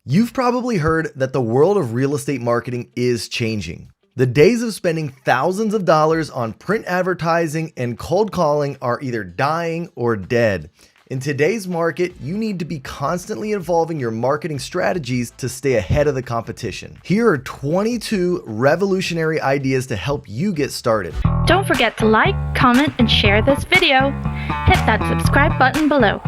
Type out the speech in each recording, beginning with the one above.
You've probably heard that the world of real estate marketing is changing. The days of spending thousands of dollars on print advertising and cold calling are either dying or dead. In today's market, you need to be constantly evolving your marketing strategies to stay ahead of the competition. Here are 22 revolutionary ideas to help you get started. Don't forget to like, comment, and share this video. Hit that subscribe button below.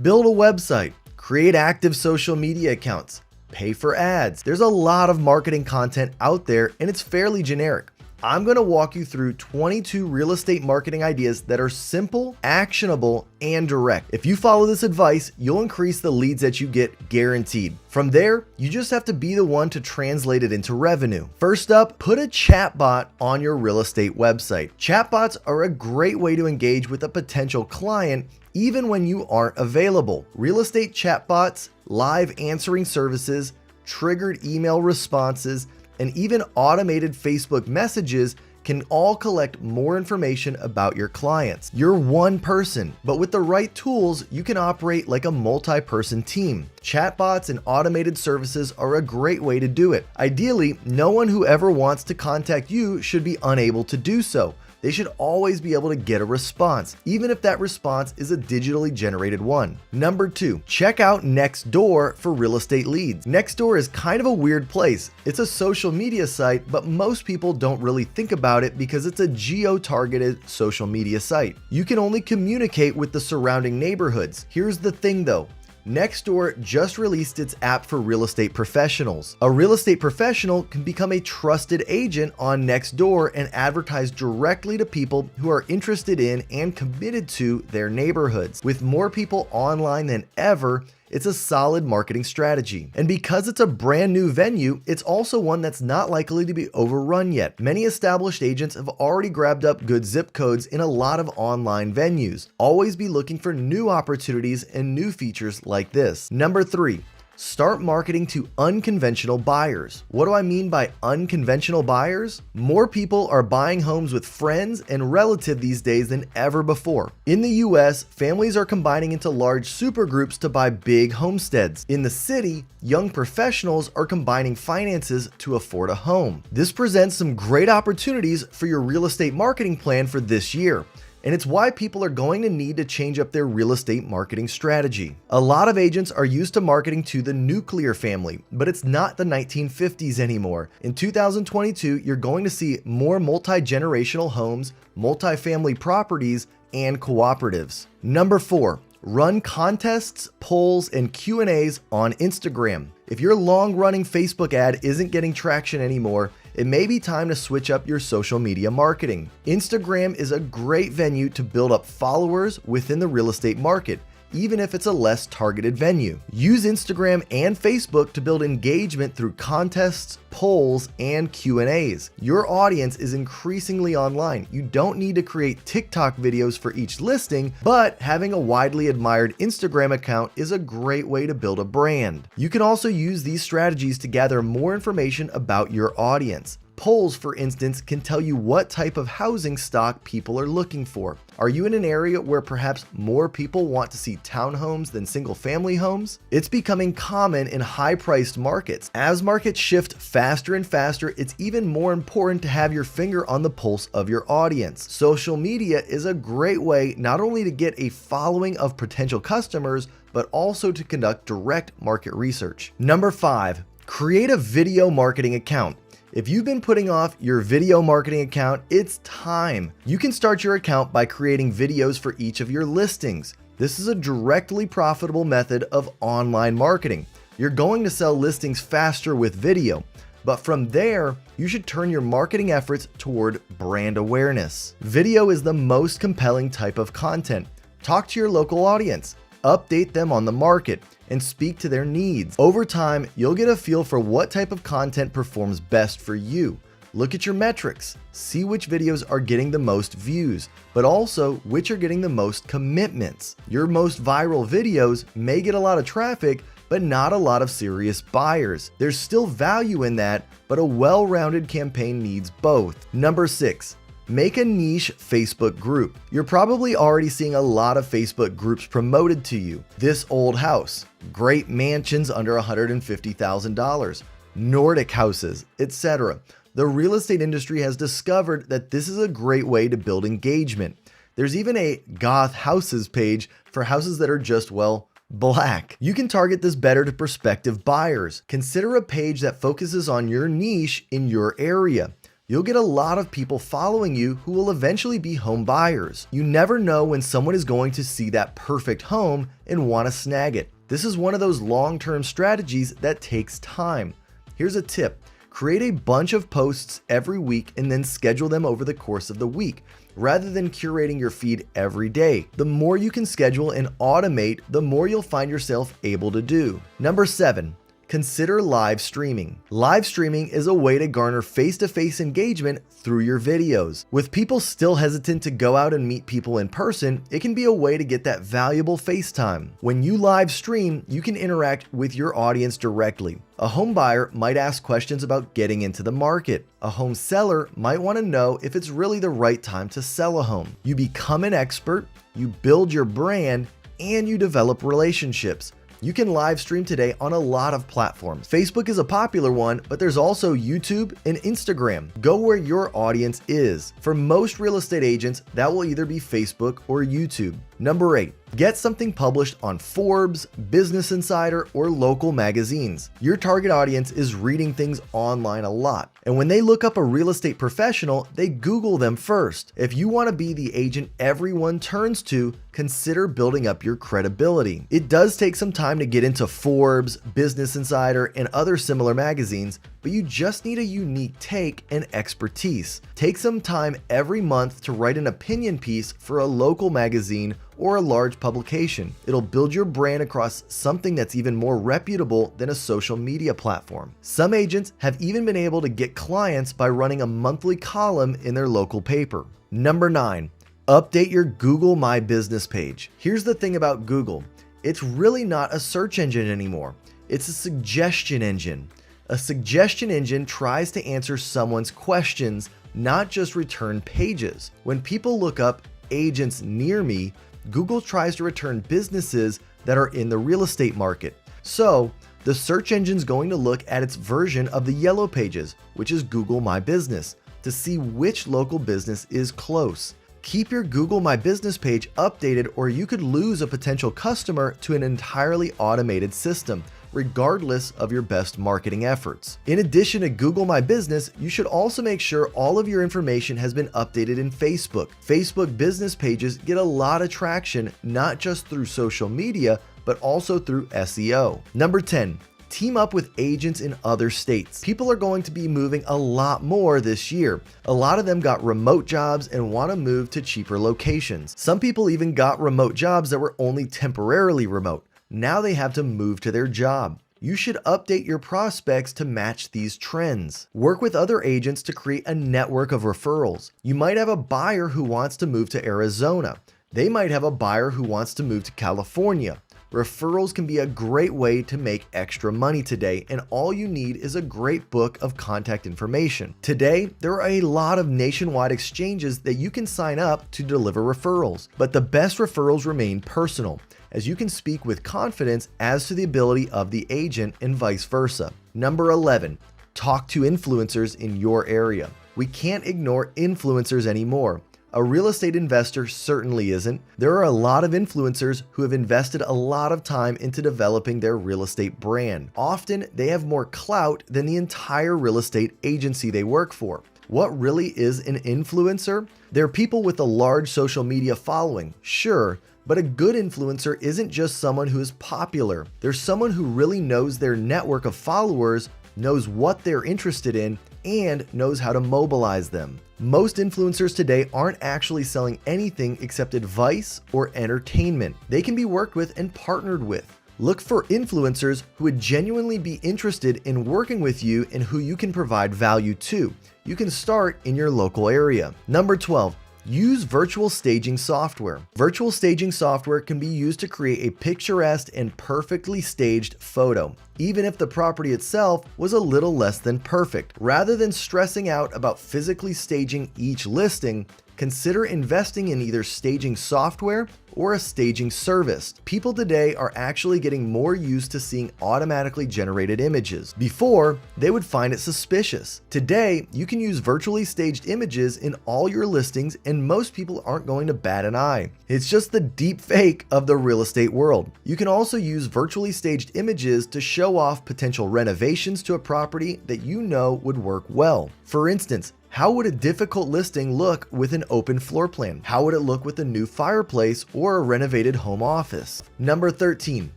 Build a website. Create active social media accounts. Pay for ads. There's a lot of marketing content out there and it's fairly generic. I'm going to walk you through 22 real estate marketing ideas that are simple, actionable, and direct. If you follow this advice, you'll increase the leads that you get guaranteed. From there, you just have to be the one to translate it into revenue. First up, put a chatbot on your real estate website. Chatbots are a great way to engage with a potential client even when you aren't available. Real estate chatbots, live answering services, triggered email responses, and even automated Facebook messages can all collect more information about your clients. You're one person, but with the right tools, you can operate like a multi-person team. Chatbots and automated services are a great way to do it. Ideally, no one who ever wants to contact you should be unable to do so. They should always be able to get a response, even if that response is a digitally generated one. Number 2, check out Nextdoor for real estate leads. Nextdoor is kind of a weird place. It's a social media site, but most people don't really think about it because it's a geo-targeted social media site. You can only communicate with the surrounding neighborhoods. Here's the thing though. Nextdoor just released its app for real estate professionals. A real estate professional can become a trusted agent on Nextdoor and advertise directly to people who are interested in and committed to their neighborhoods. With more people online than ever, it's a solid marketing strategy. And because it's a brand new venue, it's also one that's not likely to be overrun yet. Many established agents have already grabbed up good zip codes in a lot of online venues. Always be looking for new opportunities and new features like this. Number 3. Start marketing to unconventional buyers. What do I mean by unconventional buyers? More people are buying homes with friends and relatives these days than ever before. In the US, families are combining into large supergroups to buy big homesteads. In the city, young professionals are combining finances to afford a home. This presents some great opportunities for your real estate marketing plan for this year. And it's why people are going to need to change up their real estate marketing strategy. A lot of agents are used to marketing to the nuclear family, but it's not the 1950s anymore. In 2022, you're going to see more multi-generational homes, multi-family properties, and cooperatives. Number 4. Run contests, polls, and Q&As on Instagram. If your long-running Facebook ad isn't getting traction anymore, it may be time to switch up your social media marketing. Instagram is a great venue to build up followers within the real estate market, even if it's a less targeted venue. Use Instagram and Facebook to build engagement through contests, polls, and Q&As. Your audience is increasingly online. You don't need to create TikTok videos for each listing, but having a widely admired Instagram account is a great way to build a brand. You can also use these strategies to gather more information about your audience. Polls, for instance, can tell you what type of housing stock people are looking for. Are you in an area where perhaps more people want to see townhomes than single-family homes? It's becoming common in high-priced markets. As markets shift faster and faster, it's even more important to have your finger on the pulse of your audience. Social media is a great way not only to get a following of potential customers, but also to conduct direct market research. Number 5, create a video marketing account. If you've been putting off your video marketing account, it's time. You can start your account by creating videos for each of your listings. This is a directly profitable method of online marketing. You're going to sell listings faster with video, but from there, you should turn your marketing efforts toward brand awareness. Video is the most compelling type of content. Talk to your local audience, update them on the market, and speak to their needs. Over time, you'll get a feel for what type of content performs best for you. Look at your metrics, see which videos are getting the most views, but also which are getting the most commitments. Your most viral videos may get a lot of traffic, but not a lot of serious buyers. There's still value in that, but a well-rounded campaign needs both. Number 6, Make a niche Facebook group. You're probably already seeing a lot of Facebook groups promoted to you. This old house, great mansions under $150,000, Nordic houses, etc. The real estate industry has discovered that this is a great way to build engagement. There's even a goth houses page for houses that are just, well, black. You can target this better to prospective buyers. Consider a page that focuses on your niche in your area. You'll get a lot of people following you who will eventually be home buyers. You never know when someone is going to see that perfect home and want to snag it. This is one of those long-term strategies that takes time. Here's a tip. Create a bunch of posts every week and then schedule them over the course of the week, rather than curating your feed every day. The more you can schedule and automate, the more you'll find yourself able to do. Number 7. Consider live streaming. Live streaming is a way to garner face-to-face engagement through your videos. With people still hesitant to go out and meet people in person, it can be a way to get that valuable face time. When you live stream, you can interact with your audience directly. A home buyer might ask questions about getting into the market. A home seller might want to know if it's really the right time to sell a home. You become an expert, you build your brand, and you develop relationships. You can live stream today on a lot of platforms. Facebook is a popular one, but there's also YouTube and Instagram. Go where your audience is. For most real estate agents, that will either be Facebook or YouTube. Number 8. Get something published on Forbes, Business Insider, or local magazines. Your target audience is reading things online a lot, and when they look up a real estate professional, they Google them first. If you want to be the agent everyone turns to, consider building up your credibility. It does take some time to get into Forbes, Business Insider, and other similar magazines, but you just need a unique take and expertise. Take some time every month to write an opinion piece for a local magazine or a large publication. It'll build your brand across something that's even more reputable than a social media platform. Some agents have even been able to get clients by running a monthly column in their local paper. Number 9, update your Google My Business page. Here's the thing about Google. It's really not a search engine anymore. It's a suggestion engine. A suggestion engine tries to answer someone's questions, not just return pages. When people look up agents near me, Google tries to return businesses that are in the real estate market. So the search engine's going to look at its version of the yellow pages, which is Google My Business, to see which local business is close. Keep your Google My Business page updated, or you could lose a potential customer to an entirely automated system, regardless of your best marketing efforts. In addition to Google My Business, you should also make sure all of your information has been updated in Facebook. Facebook business pages get a lot of traction, not just through social media, but also through SEO. Number 10. Team up with agents in other states. People are going to be moving a lot more this year. A lot of them got remote jobs and want to move to cheaper locations. Some people even got remote jobs that were only temporarily remote. Now they have to move to their job. You should update your prospects to match these trends. Work with other agents to create a network of referrals. You might have a buyer who wants to move to Arizona. They might have a buyer who wants to move to California. Referrals can be a great way to make extra money today, and all you need is a great book of contact information. Today, there are a lot of nationwide exchanges that you can sign up to deliver referrals, but the best referrals remain personal, as you can speak with confidence as to the ability of the agent and vice versa. Number 11, talk to influencers in your area. We can't ignore influencers anymore. A real estate investor certainly isn't. There are a lot of influencers who have invested a lot of time into developing their real estate brand. Often, they have more clout than the entire real estate agency they work for. What really is an influencer? They're people with a large social media following, sure, but a good influencer isn't just someone who is popular. They're someone who really knows their network of followers, knows what they're interested in, and knows how to mobilize them. Most influencers today aren't actually selling anything except advice or entertainment. They can be worked with and partnered with. Look for influencers who would genuinely be interested in working with you and who you can provide value to. You can start in your local area. Number 12, Use virtual staging software. Virtual staging software can be used to create a picturesque and perfectly staged photo, even if the property itself was a little less than perfect. Rather than stressing out about physically staging each listing, consider investing in either staging software or a staging service. People today are actually getting more used to seeing automatically generated images. Before, they would find it suspicious. Today, you can use virtually staged images in all your listings and most people aren't going to bat an eye. It's just the deep fake of the real estate world. You can also use virtually staged images to show off potential renovations to a property that you know would work well. For instance, how would a difficult listing look with an open floor plan? How would it look with a new fireplace or a renovated home office? Number 13,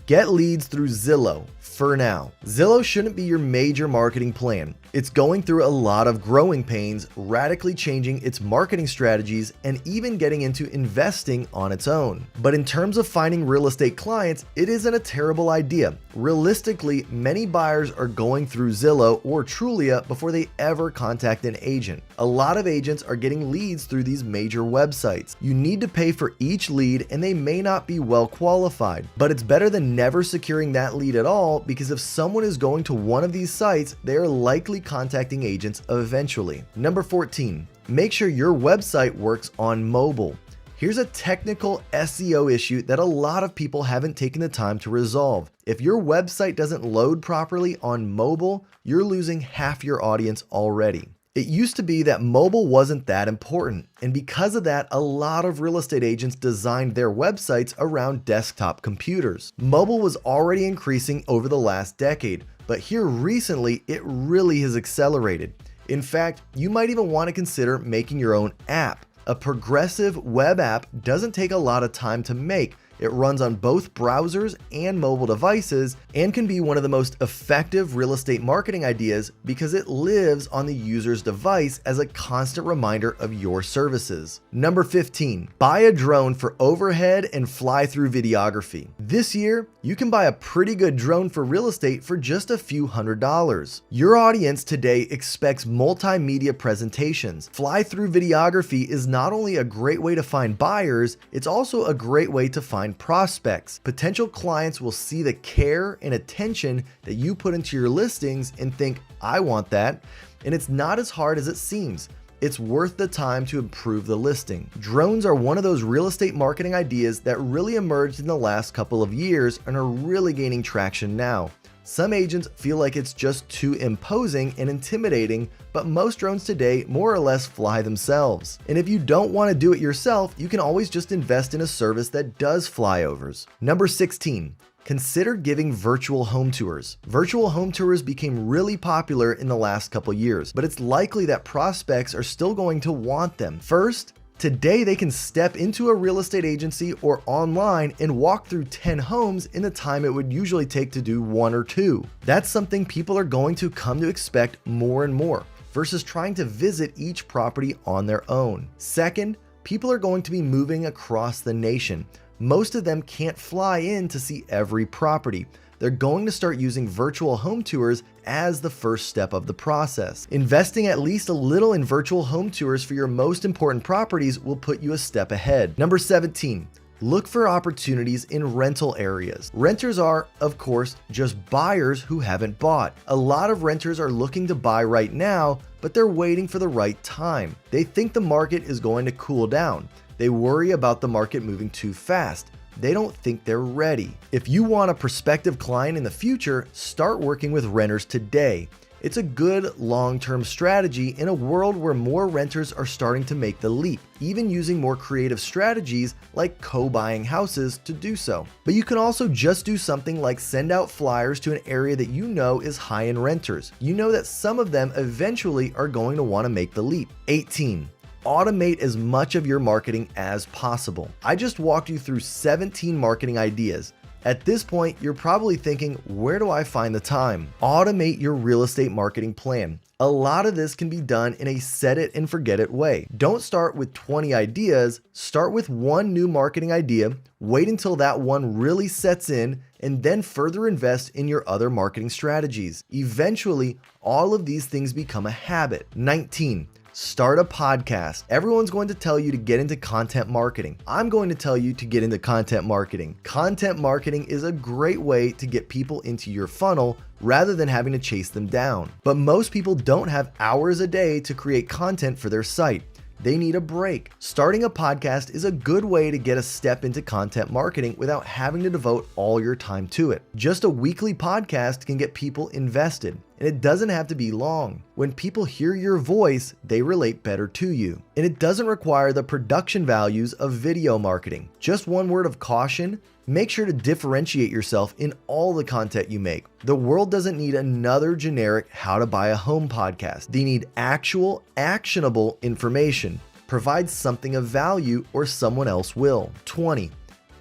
get leads through Zillow. For now, Zillow shouldn't be your major marketing plan. It's going through a lot of growing pains, radically changing its marketing strategies and even getting into investing on its own. But in terms of finding real estate clients, it isn't a terrible idea. Realistically, many buyers are going through Zillow or Trulia before they ever contact an agent. A lot of agents are getting leads through these major websites. You need to pay for each lead and they may not be well qualified, but it's better than never securing that lead at all, because if someone is going to one of these sites, they are likely contacting agents eventually. Number 14, make sure your website works on mobile. Here's a technical SEO issue that a lot of people haven't taken the time to resolve. If your website doesn't load properly on mobile, you're losing half your audience already. It used to be that mobile wasn't that important, and because of that, a lot of real estate agents designed their websites around desktop computers. Mobile was already increasing over the last decade, but here recently, it really has accelerated. In fact, you might even want to consider making your own app. A progressive web app doesn't take a lot of time to make. It runs on both browsers and mobile devices and can be one of the most effective real estate marketing ideas because it lives on the user's device as a constant reminder of your services. Number 15, buy a drone for overhead and fly-through videography. This year, you can buy a pretty good drone for real estate for just a few $100s. Your audience today expects multimedia presentations. Fly-through videography is not only a great way to find buyers, it's also a great way to find prospects. Potential clients will see the care and attention that you put into your listings and think, I want that. And it's not as hard as it seems. It's worth the time to improve the listing. Drones are one of those real estate marketing ideas that really emerged in the last couple of years and are really gaining traction now. Some agents feel like it's just too imposing and intimidating, but most drones today more or less fly themselves. And if you don't want to do it yourself, you can always just invest in a service that does flyovers. Number 16, consider giving virtual home tours. Virtual home tours became really popular in the last couple years, but it's likely that prospects are still going to want them. First, today, they can step into a real estate agency or online and walk through 10 homes in the time it would usually take to do 1 or 2. That's something people are going to come to expect more and more versus trying to visit each property on their own. Second, people are going to be moving across the nation. Most of them can't fly in to see every property. They're going to start using virtual home tours as the first step of the process. Investing at least a little in virtual home tours for your most important properties will put you a step ahead. Number 17, look for opportunities in rental areas. Renters are, of course, just buyers who haven't bought. A lot of renters are looking to buy right now, but they're waiting for the right time. They think the market is going to cool down. They worry about the market moving too fast. They don't think they're ready. If you want a prospective client in the future, start working with renters today. It's a good long-term strategy in a world where more renters are starting to make the leap, even using more creative strategies like co-buying houses to do so. But you can also just do something like send out flyers to an area that you know is high in renters. You know that some of them eventually are going to want to make the leap. 18. Automate as much of your marketing as possible. I just walked you through 17 marketing ideas. At this point, you're probably thinking, where do I find the time? Automate your real estate marketing plan. A lot of this can be done in a set it and forget it way. Don't start with 20 ideas, start with one new marketing idea, wait until that one really sets in, and then further invest in your other marketing strategies. Eventually, all of these things become a habit. 19. Start a podcast. Everyone's going to tell you to get into content marketing. I'm going to tell you to get into content marketing. Content marketing is a great way to get people into your funnel rather than having to chase them down. But most people don't have hours a day to create content for their site. They need a break. Starting a podcast is a good way to get a step into content marketing without having to devote all your time to it. Just a weekly podcast can get people invested, and it doesn't have to be long. When people hear your voice, they relate better to you. And it doesn't require the production values of video marketing. Just one word of caution: make sure to differentiate yourself in all the content you make. The world doesn't need another generic how to buy a home podcast. They need actual, actionable information. Provide something of value or someone else will. 20.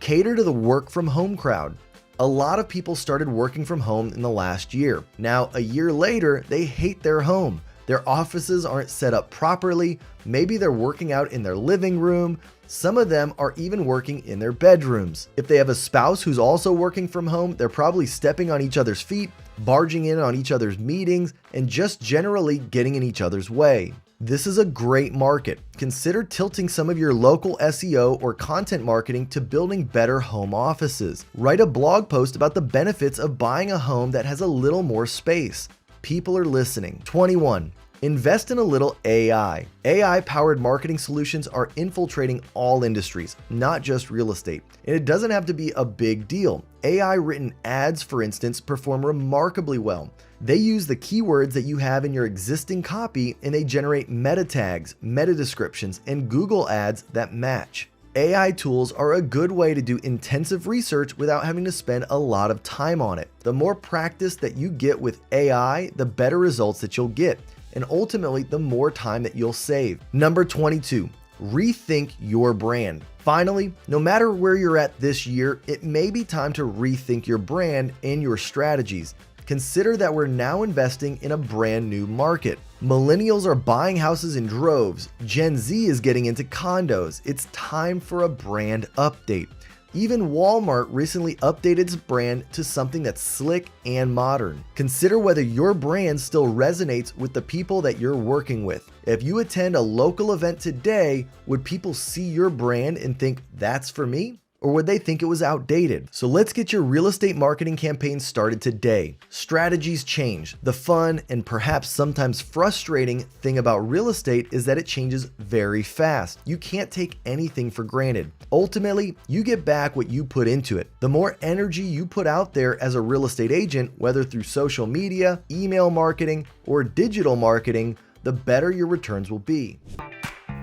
Cater to the work from home crowd. A lot of people started working from home in the last year. Now, a year later, they hate their home. Their offices aren't set up properly. Maybe they're working out in their living room. Some of them are even working in their bedrooms. If they have a spouse who's also working from home, they're probably stepping on each other's feet, barging in on each other's meetings, and just generally getting in each other's way. This is a great market. Consider tilting some of your local SEO or content marketing to building better home offices. Write a blog post about the benefits of buying a home that has a little more space. People are listening. 21. Invest in a little AI. AI-powered marketing solutions are infiltrating all industries, not just real estate. And it doesn't have to be a big deal. AI-written ads, for instance, perform remarkably well. They use the keywords that you have in your existing copy, and they generate meta tags, meta descriptions, and Google ads that match. AI tools are a good way to do intensive research without having to spend a lot of time on it. The more practice that you get with AI, the better results that you'll get, and ultimately the more time that you'll save. Number 22, rethink your brand. Finally, no matter where you're at this year, it may be time to rethink your brand and your strategies. Consider that we're now investing in a brand new market. Millennials are buying houses in droves. Gen Z is getting into condos. It's time for a brand update. Even Walmart recently updated its brand to something that's slick and modern. Consider whether your brand still resonates with the people that you're working with. If you attend a local event today, would people see your brand and think, that's for me? Or would they think it was outdated? So let's get your real estate marketing campaign started today. Strategies change. The fun and perhaps sometimes frustrating thing about real estate is that it changes very fast. You can't take anything for granted. Ultimately, you get back what you put into it. The more energy you put out there as a real estate agent, whether through social media, email marketing, or digital marketing, the better your returns will be.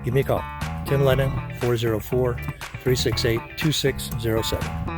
Give me a call, Tim Lennon, 404-368-2607.